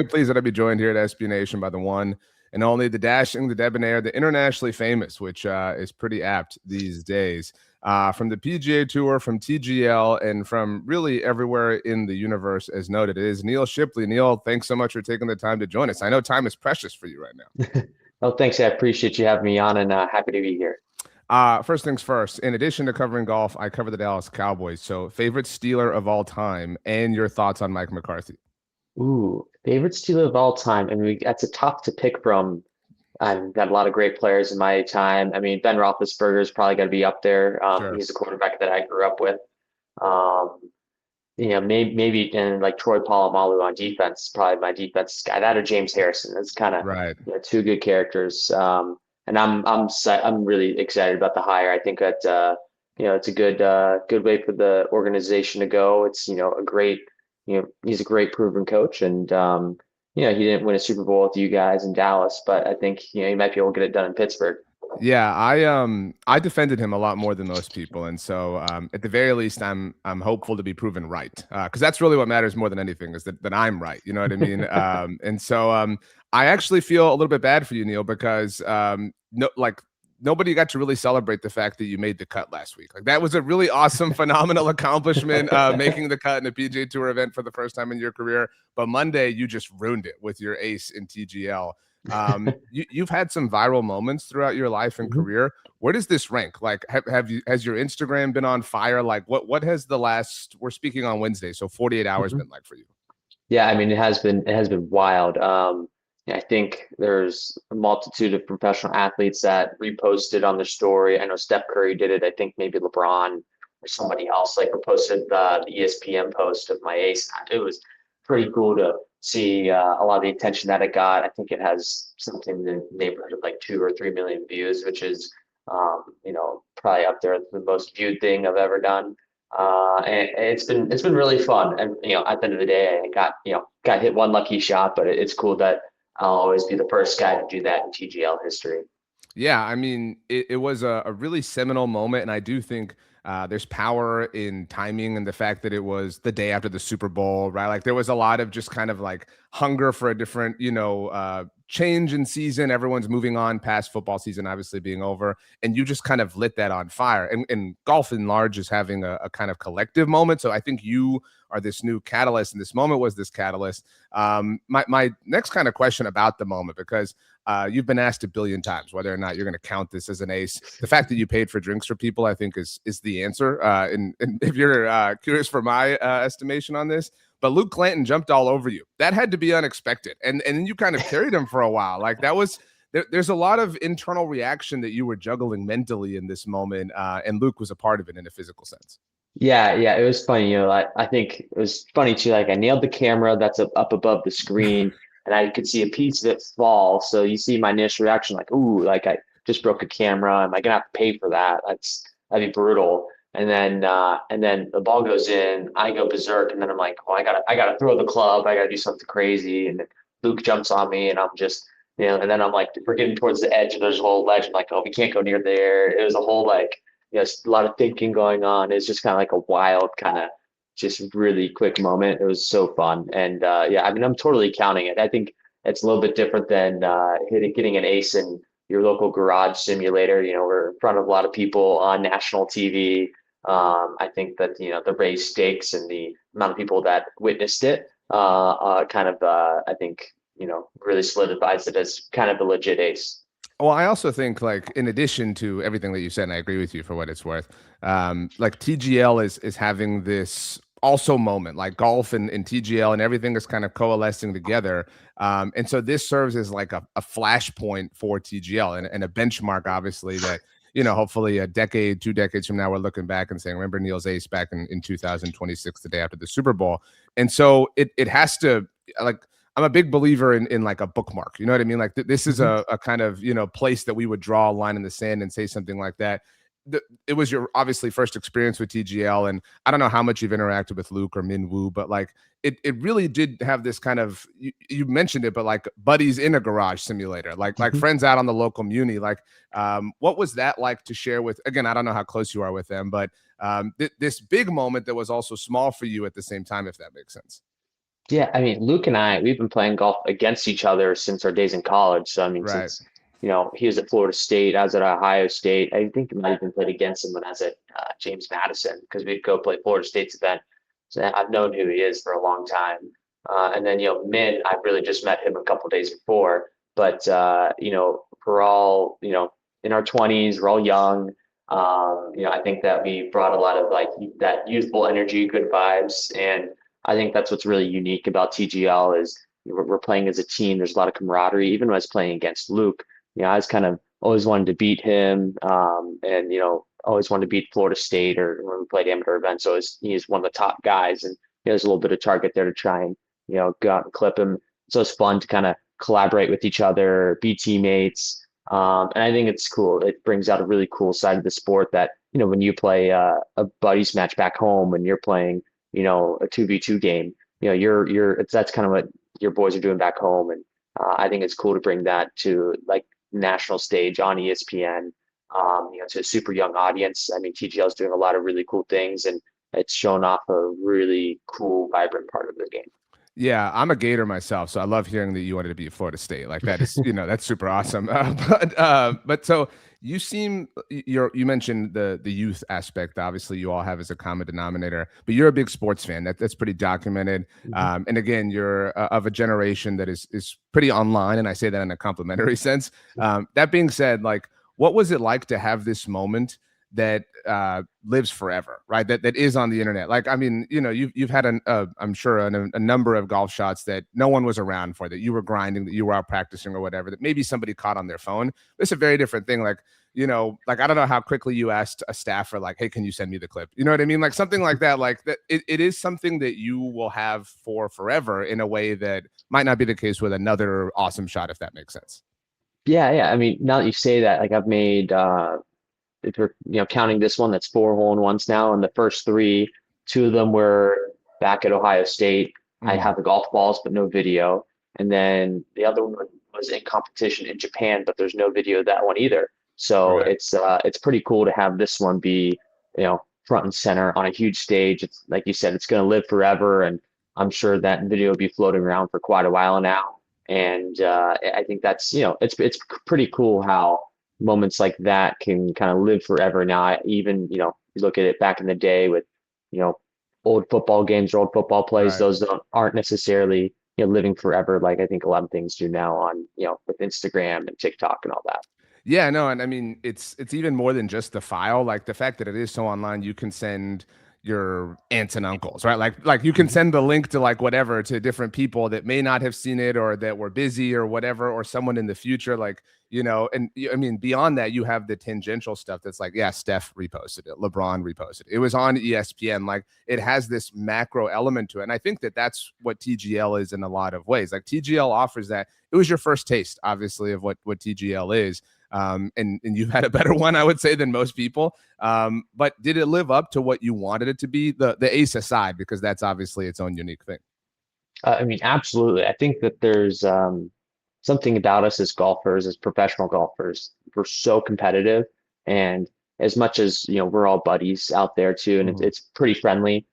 Pleased that I be joined here at SB Nation by the one and only, the dashing, the debonair, the internationally famous, which is pretty apt these days. From the PGA Tour, from TGL, and from really everywhere in the universe, as noted, it is Neal Shipley. Neal, thanks so much for taking the time to join us. I know time is precious for you right now. Oh, thanks. I appreciate you having me on and happy to be here. First things first, in addition to covering golf, I cover the Dallas Cowboys. So, favorite Steeler of all time and your thoughts on Mike McCarthy. Ooh, favorite Steeler of all time. I mean, that's a tough to pick from. I've got a lot of great players in my time. I mean, Ben Roethlisberger is probably going to be up there. Sure. He's a quarterback that I grew up with. Um, maybe and like Troy Polamalu on defense, probably my defense guy. That or James Harrison. That's kind of Right. two good characters. And I'm really excited about the hire. I think that it's a good way for the organization to go. It's a great he's a great proven coach, and he didn't win a Super Bowl with you guys in Dallas, but I think he might be able to get it done in Pittsburgh. Yeah, I defended him a lot more than most people, and so at the very least, I'm hopeful to be proven right, because that's really what matters more than anything, is that I'm right. You know what I mean? And so I actually feel a little bit bad for you, Neal, because nobody got to really celebrate the fact that you made the cut last week. Like, that was a really awesome, phenomenal accomplishment, making the cut in a PGA Tour event for the first time in your career. But Monday, you just ruined it with your ace in TGL. You've had some viral moments throughout your life and career. Where does this rank? Like, has your Instagram been on fire? Like, what has we're speaking on Wednesday, so 48 hours Mhm. been like for you? Yeah, I mean, it has been wild. I think there's a multitude of professional athletes that reposted on their story. I know Steph Curry did it. I think maybe LeBron or somebody else like reposted the ESPN post of my ace. It was pretty cool to see a lot of the attention that it got. I think it has something in the neighborhood of like 2 or 3 million views, which is probably up there the most viewed thing I've ever done. And it's been really fun. And at the end of the day, I got hit one lucky shot, but it's cool that I'll always be the first guy to do that in TGL history. Yeah, I mean, it was a really seminal moment, and I do think there's power in timing and the fact that it was the day after the Super Bowl, right? Like, there was a lot of just kind of like hunger for a different, change in season. Everyone's moving on past football season, obviously being over, and you just kind of lit that on fire. And golf in large is having a kind of collective moment. So I think you are this new catalyst, and this moment was this catalyst. My next kind of question about the moment, because you've been asked a billion times whether or not you're going to count this as an ace. The fact that you paid for drinks for people, I think, is the answer. And if you're curious for my estimation on this, but Luke Clanton jumped all over you. That had to be unexpected, and then you kind of carried him for a while. Like, that was there's a lot of internal reaction that you were juggling mentally in this moment, and Luke was a part of it in a physical sense. Yeah, yeah, it was funny. I think it was funny too. Like I nailed the camera that's up above the screen, and I could see a piece of it fall. So you see my initial reaction, like, "Ooh, like I just broke a camera. Am I gonna have to pay for that? That'd be brutal." And then the ball goes in. I go berserk, and then I'm like, "Oh, I gotta throw the club. I gotta do something crazy." And then Luke jumps on me, and I'm just, and then I'm like, we're getting towards the edge, and there's a whole ledge. I'm like, "Oh, we can't go near there." It was a whole like a lot of thinking going on. It's just kind of like a wild kind of just really quick moment. It was so fun. And yeah, I mean, I'm totally counting it. I think it's a little bit different than getting an ace in your local garage simulator. We're in front of a lot of people on national TV. I think that, the raised stakes and the amount of people that witnessed it I think, really solidifies it as kind of a legit ace. Well, I also think, like, in addition to everything that you said, and I agree with you for what it's worth, like, TGL is having this also moment, like golf and TGL and everything is kind of coalescing together. And so this serves as like a flashpoint for TGL and a benchmark, obviously, that, hopefully a decade, 2 decades from now, we're looking back and saying, remember Neal's ace back in 2026, the day after the Super Bowl. And so it has to, like, I'm a big believer in like a bookmark. You know what I mean? Like, this is Mhm. a kind of, place that we would draw a line in the sand and say something like that. It was your obviously first experience with TGL, and I don't know how much you've interacted with Luke or Min Woo, but like it really did have this kind of, you mentioned it, but like buddies in a garage simulator, like Mhm. friends out on the local muni. Like, what was that like to share with? Again, I don't know how close you are with them, but this big moment that was also small for you at the same time, if that makes sense. Yeah, I mean, Luke and I, we've been playing golf against each other since our days in college. So, I mean, Right. since, he was at Florida State, I was at Ohio State. I think I might have even played against him when I was at James Madison because we'd go play Florida State's event. So I've known who he is for a long time. And then, Min, I really just met him a couple days before. But, we're all, in our 20s, we're all young. I think that we brought a lot of like that youthful energy, good vibes. And I think that's what's really unique about TGL is we're playing as a team. There's a lot of camaraderie. Even when I was playing against Luke, I was kind of always wanted to beat him, and always wanted to beat Florida State or when we played amateur events. So he's one of the top guys, and there's a little bit of target there to try and go out and clip him. So it's fun to kind of collaborate with each other, be teammates. And I think it's cool. It brings out a really cool side of the sport that, when you play a buddies match back home and you're playing, a 2v2 game, that's kind of what your boys are doing back home. And I think it's cool to bring that to like national stage on ESPN, to a super young audience. I mean, TGL is doing a lot of really cool things and it's showing off a really cool, vibrant part of the game. Yeah, I'm a Gator myself, so I love hearing that you wanted to be at Florida State. Like that is, that's super awesome. But so you seem you mentioned the youth aspect. Obviously, you all have as a common denominator, but you're a big sports fan. That's pretty documented. Mhm. And again, you're of a generation that is pretty online, and I say that in a complimentary sense. That being said, like, what was it like to have this moment that lives forever, right? That is on the internet. Like, I mean, you've had I'm sure a number of golf shots that no one was around for, that you were grinding, that you were out practicing or whatever, that maybe somebody caught on their phone. It's a very different thing. Like, like I don't know how quickly you asked a staffer, like, hey, can you send me the clip? You know what I mean? Like something like that. Like that, it is something that you will have for forever in a way that might not be the case with another awesome shot, if that makes sense. Yeah, yeah. I mean, now that you say that, like I've made if you're counting this one, that's four hole in ones now, and the first three, two of them were back at Ohio State. I Mhm. have the golf balls, but no video, and then the other one was in competition in Japan, but there's no video of that one either. So Right. it's pretty cool to have this one be front and center on a huge stage. It's like you said, it's going to live forever, and I'm sure that video will be floating around for quite a while now. And I think that's it's pretty cool how moments like that can kind of live forever. Now, even, you look at it back in the day with, you know, old football games or old football plays, Right. those aren't necessarily, living forever. Like I think a lot of things do now on, with Instagram and TikTok and all that. Yeah, no, and I mean it's even more than just the file. Like the fact that it is so online, you can send your aunts and uncles, right? Like you can Mhm. send the link to like whatever to different people that may not have seen it or that were busy or whatever, or someone in the future, like I mean, beyond that, you have the tangential stuff that's like, yeah, Steph reposted it, LeBron reposted it. It was on ESPN. Like it has this macro element to it, and I think that that's what TGL is in a lot of ways. Like TGL offers that. It was your first taste, obviously, of what TGL is, and you had a better one, I would say, than most people. But did it live up to what you wanted it to be? The ace aside, because that's obviously its own unique thing. I mean, absolutely. I think that there's something about us as golfers, as professional golfers. We're so competitive, and as much as we're all buddies out there too, and Mhm. it's pretty friendly.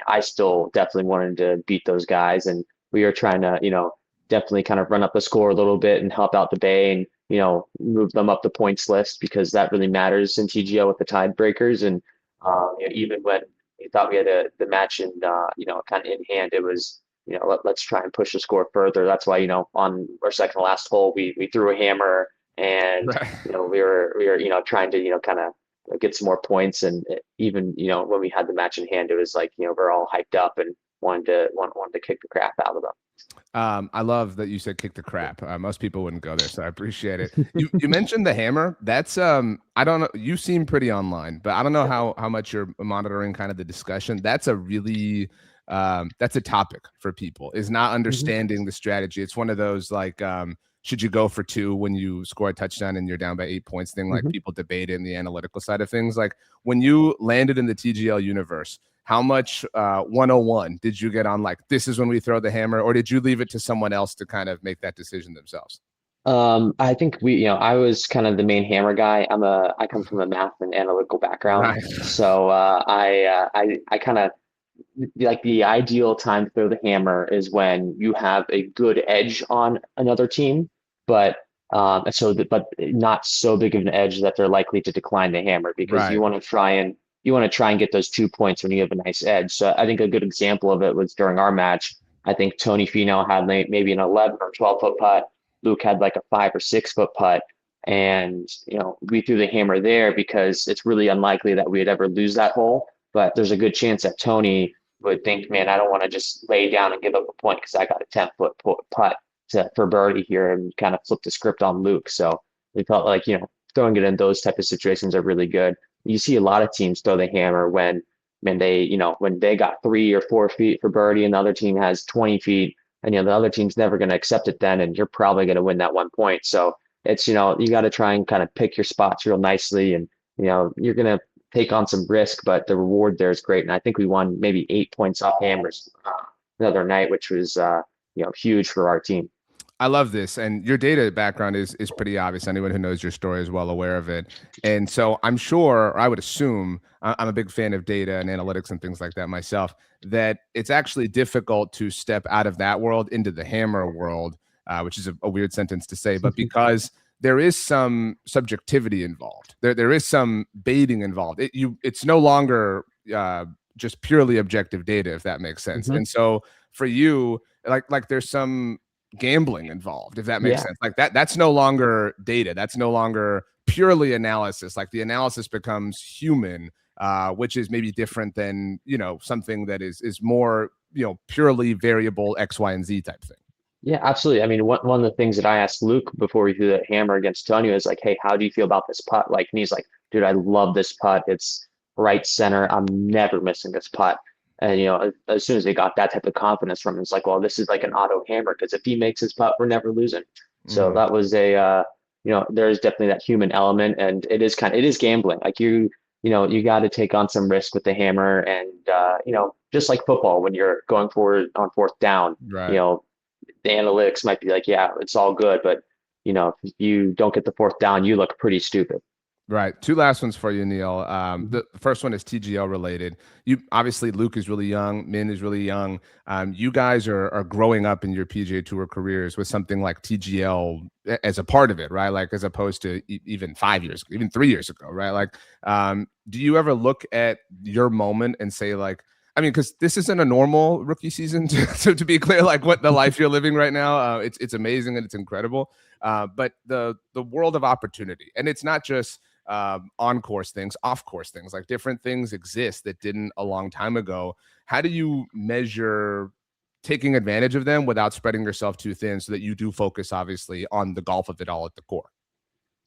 I still definitely wanted to beat those guys, and we are trying to definitely kind of run up the score a little bit and help out the Bay, and move them up the points list because that really matters in TGO with the tiebreakers. And even when we thought we had the match in kind of in hand, it was let's try and push the score further. That's why, on our second to last hole, we threw a hammer and, Right. we were, trying to, kind of get some more points. And even, when we had the match in hand, it was like, we're all hyped up and wanted to kick the crap out of them. I love that you said kick the crap. Most people wouldn't go there, so I appreciate it. You mentioned the hammer. That's I don't know. You seem pretty online, but I don't know how much you're monitoring kind of the discussion. That's a really that's a topic for people, is not Mhm. understanding the strategy. It's one of those like should you go for two when you score a touchdown and you're down by 8 points thing? Like Mhm. people debate it in the analytical side of things. Like when you landed in the TGL universe, how much 101 did you get on, like, this is when we throw the hammer, or did you leave it to someone else to kind of make that decision themselves? I think I was kind of the main hammer guy. I come from a math and analytical background. Right. So I kind of like the ideal time to throw the hammer is when you have a good edge on another team, but but not so big of an edge that they're likely to decline the hammer because Right. you want to try and get those 2 points when you have a nice edge. So I think a good example of it was during our match. I think Tony Finau had maybe an 11 or 12 foot putt. Luke had like a 5 or 6 foot putt. And, we threw the hammer there because it's really unlikely that we'd ever lose that hole. But there's a good chance that Tony would think, man, I don't want to just lay down and give up a point because I got a 10-foot putt for birdie here and kind of flip the script on Luke. So we felt like, throwing it in those type of situations are really good. You see a lot of teams throw the hammer when they got 3 or 4 feet for birdie and the other team has 20 feet and, the other team's never going to accept it then, and you're probably going to win that 1 point. So it's, you got to try and kind of pick your spots real nicely and, you're going to take on some risk, but the reward there is great. And I think we won maybe 8 points off hammers the other night, which was huge for our team. I love this, and your data background is pretty obvious. Anyone who knows your story is well aware of it, and so I'm sure, or I would assume, I'm a big fan of data and analytics and things like that myself. That it's actually difficult to step out of that world into the hammer world, which is a weird sentence to say, but because there is some subjectivity involved, there is some baiting involved. It's no longer just purely objective data, if that makes sense. Mm-hmm. And so for you, like there's some gambling involved, if that makes Yeah. sense. Like that's no longer data. That's no longer purely analysis. Like the analysis becomes human, which is maybe different than, something that is more, purely variable X, Y, and Z type thing. Yeah, absolutely. I mean, one of the things that I asked Luke before we threw that hammer against Tony is like, hey, how do you feel about this putt? Like, and he's like, dude, I love this putt. It's right center. I'm never missing this putt. And, as soon as they got that type of confidence from him, it's like, well, this is like an auto hammer because if he makes his putt, we're never losing. So Mm-hmm. that was there's definitely that human element, and it is gambling. Like you got to take on some risk with the hammer, and just like football, when you're going forward on fourth down, you Right. know, the analytics might be like, yeah, it's all good, but if you don't get the fourth down, you look pretty stupid. Right. Two last ones for you, Neal. Mhm. The first one is TGL related. You obviously, Luke is really young, Min is really young. You guys are growing up in your PGA Tour careers with something like TGL as a part of it, right? Like as opposed to even 5 years, even 3 years ago, right? Like, do you ever look at your moment and say like, I mean, because this isn't a normal rookie season, to be clear, like what the life you're living right now, it's amazing and it's incredible. But the world of opportunity, and it's not just on course things, off course things, like different things exist that didn't a long time ago. How do you measure taking advantage of them without spreading yourself too thin so that you do focus obviously on the golf of it all at the core?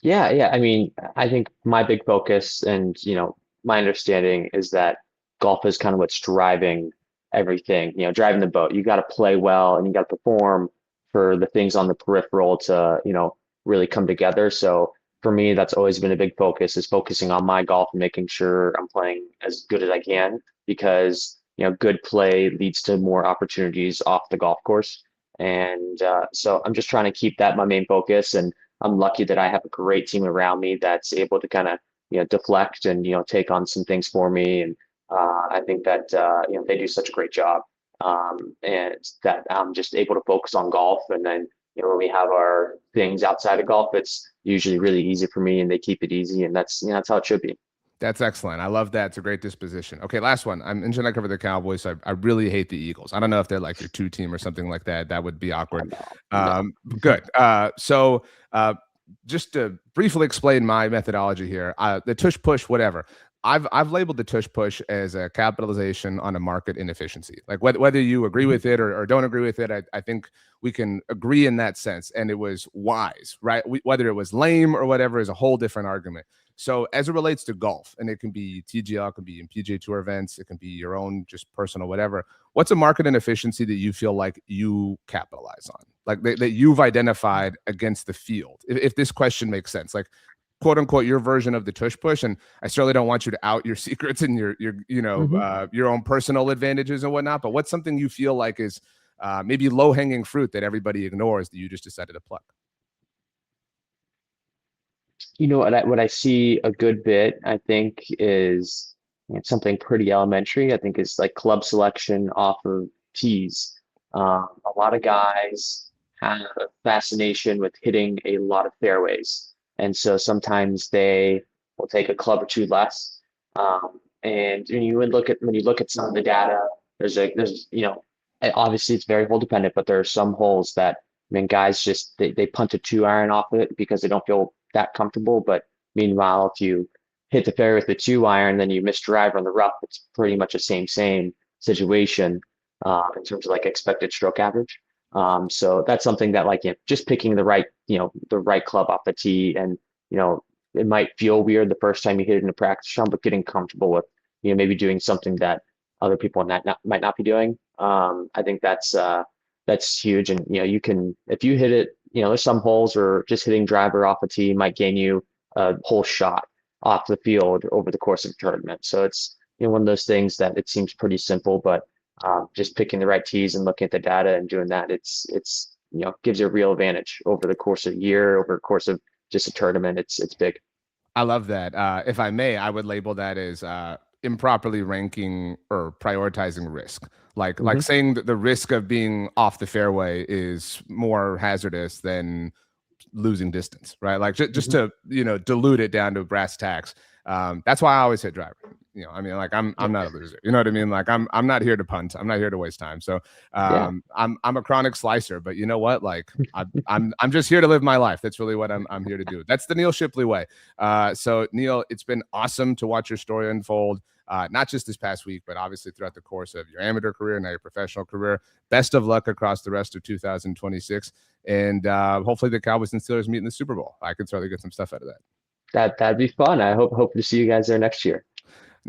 Yeah, yeah. I mean, I think my big focus and, my understanding is that golf is kind of what's driving everything, driving the boat. You got to play well and you got to perform for the things on the peripheral to, really come together. So for me, that's always been a big focus is focusing on my golf and making sure I'm playing as good as I can because, good play leads to more opportunities off the golf course. And so I'm just trying to keep that my main focus. And I'm lucky that I have a great team around me that's able to kind of, deflect and, take on some things for me. And I think that, they do such a great job. And that I'm just able to focus on golf. And then, when we have our things outside of golf, it's usually really easy for me and they keep it easy. And that's how it should be. That's excellent. I love that. It's a great disposition. Okay, last one. I'm mentioned I cover the Cowboys. So I really hate the Eagles. I don't know if they're like your two team or something like that. That would be Oh, awkward. no, no. Good. So just to briefly explain my methodology here, the tush push, whatever. I've labeled the tush push as a capitalization on a market inefficiency. Like whether you agree with it or don't agree with it, I think we can agree in that sense. And it was wise, right? Whether it was lame or whatever is a whole different argument. So as it relates to golf, and it can be TGL, it can be in PGA Tour events, it can be your own just personal whatever. What's a market inefficiency that you feel like you capitalize on, like that you've identified against the field? If this question makes sense, like quote unquote your version of the tush push, and I certainly don't want you to out your secrets and Mhm. your own personal advantages and whatnot. But what's something you feel like is maybe low hanging fruit that everybody ignores that you just decided to pluck? What I see a good bit, I think, is something pretty elementary, I think, is like club selection off of tees. A lot of guys have a fascination with hitting a lot of fairways, and so sometimes they will take a club or two less. And when you look at some of the data, there's obviously it's very hole dependent, but there are some holes that, I mean, guys just they punt a 2 iron off of it because they don't feel that comfortable. But meanwhile, if you hit the fairway with the 2 iron, then you miss driver on the rough, it's pretty much the same situation in terms of like expected stroke average. So that's something that, like, just picking the right club off the tee, and it might feel weird the first time you hit it in a practice round, but getting comfortable with maybe doing something that other people might not be doing. I think that's huge. And you can, if you hit it, there's some holes where just hitting driver off a tee might gain you a whole shot off the field over the course of a tournament. So it's one of those things that it seems pretty simple, but just picking the right tees and looking at the data and doing that, it's gives you a real advantage over the course of a year, over the course of just a tournament. It's big. I love that. If I may, I would label that as improperly ranking or prioritizing risk. Like Hmm. saying that the risk of being off the fairway is more hazardous than losing distance, right? Like just Hmm. to dilute it down to brass tacks. That's why I always hit driver. I mean, like I'm Yeah. not a loser. You know what I mean? Like I'm not here to punt. I'm not here to waste time. So Yeah. I'm a chronic slicer, but you know what? Like I'm just here to live my life. That's really what I'm here to do. That's the Neal Shipley way. So Neal, it's been awesome to watch your story unfold. Not just this past week, but obviously throughout the course of your amateur career, now your professional career. Best of luck across the rest of 2026. And hopefully the Cowboys and Steelers meet in the Super Bowl. I could certainly get some stuff out of that. That'd be fun. I hope to see you guys there next year.